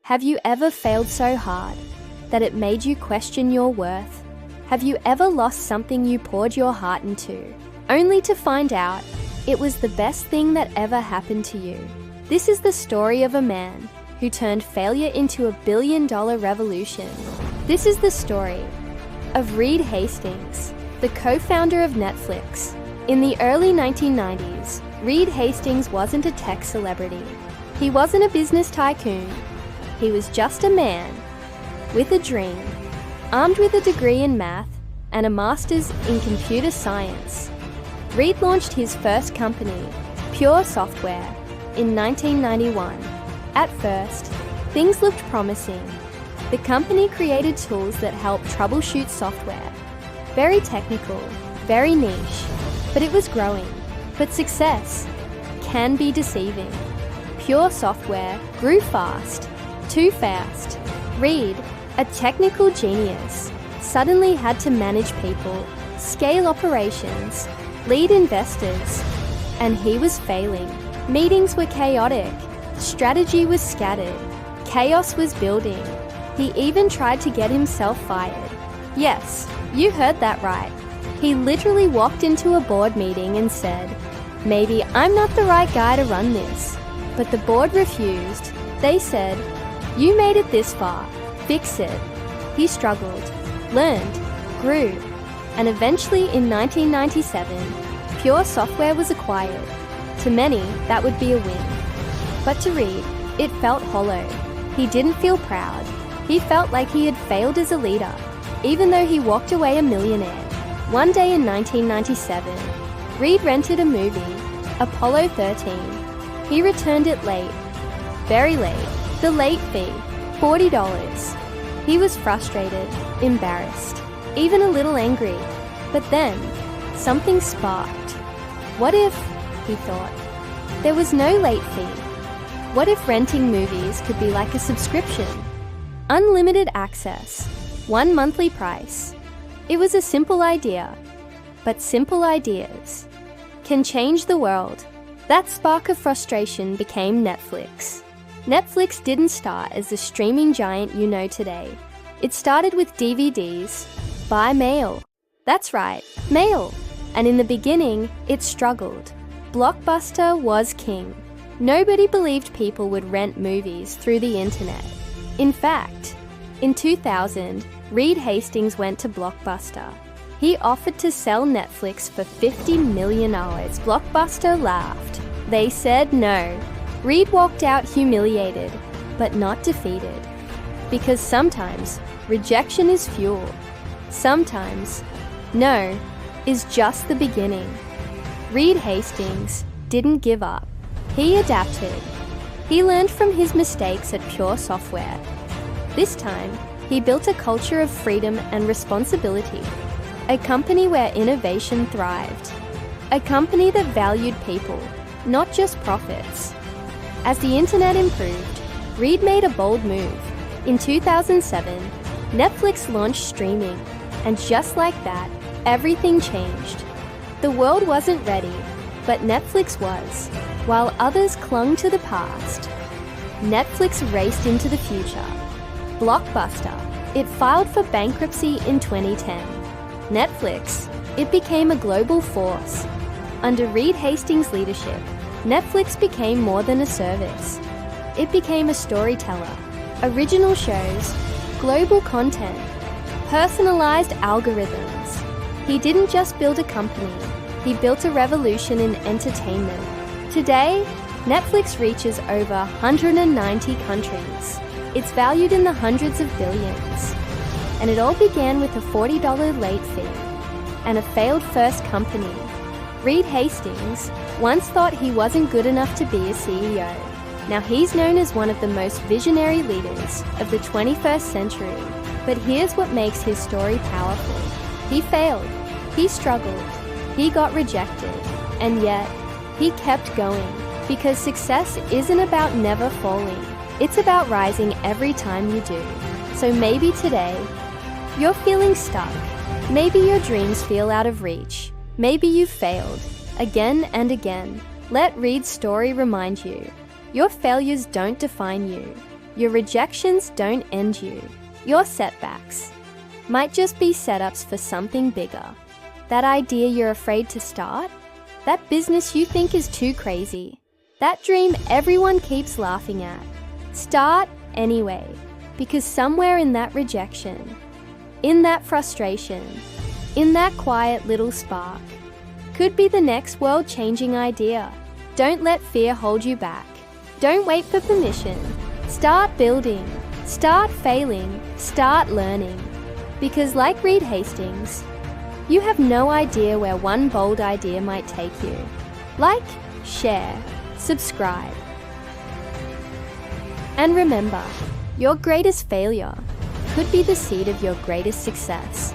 Have you ever failed so hard that it made you question your worth? Have you ever lost something you poured your heart into, only to find out it was the best thing that ever happened to you? This is the story of a man who turned failure into a billion-dollar revolution. This is the story of Reed Hastings, the co-founder of Netflix. In the early 1990s, Reed Hastings wasn't a tech celebrity. He wasn't a business tycoon. He was just a man with a dream, armed with a degree in math and a master's in computer science. Reed launched his first company, Pure Software, in 1991. At first, things looked promising. The company created tools that help troubleshoot software. Very technical, very niche, but it was growing. But success can be deceiving. Pure Software grew fast, too fast. Reed, a technical genius, suddenly had to manage people, scale operations, lead investors, and he was failing. Meetings were chaotic, strategy was scattered, chaos was building. He even tried to get himself fired. Yes, you heard that right. He literally walked into a board meeting and said, "Maybe I'm not the right guy to run this." But the board refused. They said, "You made it this far, fix it." He struggled, learned, grew, and eventually in 1997, Pure Software was acquired. To many, that would be a win. But to Reed, it felt hollow. He didn't feel proud. He felt like he had failed as a leader, even though he walked away a millionaire. One day in 1997, Reed rented a movie, Apollo 13. He returned it late, very late. The late fee, $40. He was frustrated, embarrassed, even a little angry. But then, something sparked. What if, he thought, there was no late fee? What if renting movies could be like a subscription? Unlimited access, one monthly price. It was a simple idea, but simple ideas can change the world. That spark of frustration became Netflix. Netflix didn't start as the streaming giant you know today. It started with DVDs by mail. That's right, mail. And in the beginning, it struggled. Blockbuster was king. Nobody believed people would rent movies through the internet. In fact, in 2000, Reed Hastings went to Blockbuster. He offered to sell Netflix for $50 million. Blockbuster laughed. They said no. Reed walked out humiliated, but not defeated. Because sometimes rejection is fuel. Sometimes no is just the beginning. Reed Hastings didn't give up. He adapted. He learned from his mistakes at Pure Software. This time, he built a culture of freedom and responsibility. A company where innovation thrived. A company that valued people, not just profits. As the internet improved, Reed made a bold move. In 2007, Netflix launched streaming, and just like that, everything changed. The world wasn't ready, but Netflix was. While others clung to the past, Netflix raced into the future. Blockbuster, it filed for bankruptcy in 2010. Netflix, it became a global force. Under Reed Hastings' leadership, Netflix became more than a service. It became a storyteller, original shows, global content, personalized algorithms. He didn't just build a company, he built a revolution in entertainment. Today, Netflix reaches over 190 countries. It's valued in the hundreds of billions. And it all began with a $40 late fee and a failed first company. Reed Hastings once thought he wasn't good enough to be a CEO. Now he's known as one of the most visionary leaders of the 21st century. But here's what makes his story powerful. He failed, he struggled, he got rejected, and yet he kept going. Because success isn't about never falling, it's about rising every time you do. So maybe today, you're feeling stuck. Maybe your dreams feel out of reach. Maybe you've failed, again and again. Let Reed's story remind you, your failures don't define you. Your rejections don't end you. Your setbacks might just be setups for something bigger. That idea you're afraid to start? That business you think is too crazy? That dream everyone keeps laughing at? Start anyway, because somewhere in that rejection, in that frustration, in that quiet little spark, could be the next world-changing idea. Don't let fear hold you back. Don't wait for permission. Start building. Start failing. Start learning. Because like Reed Hastings, you have no idea where one bold idea might take you. Like, share, subscribe. And remember, your greatest failure could be the seed of your greatest success.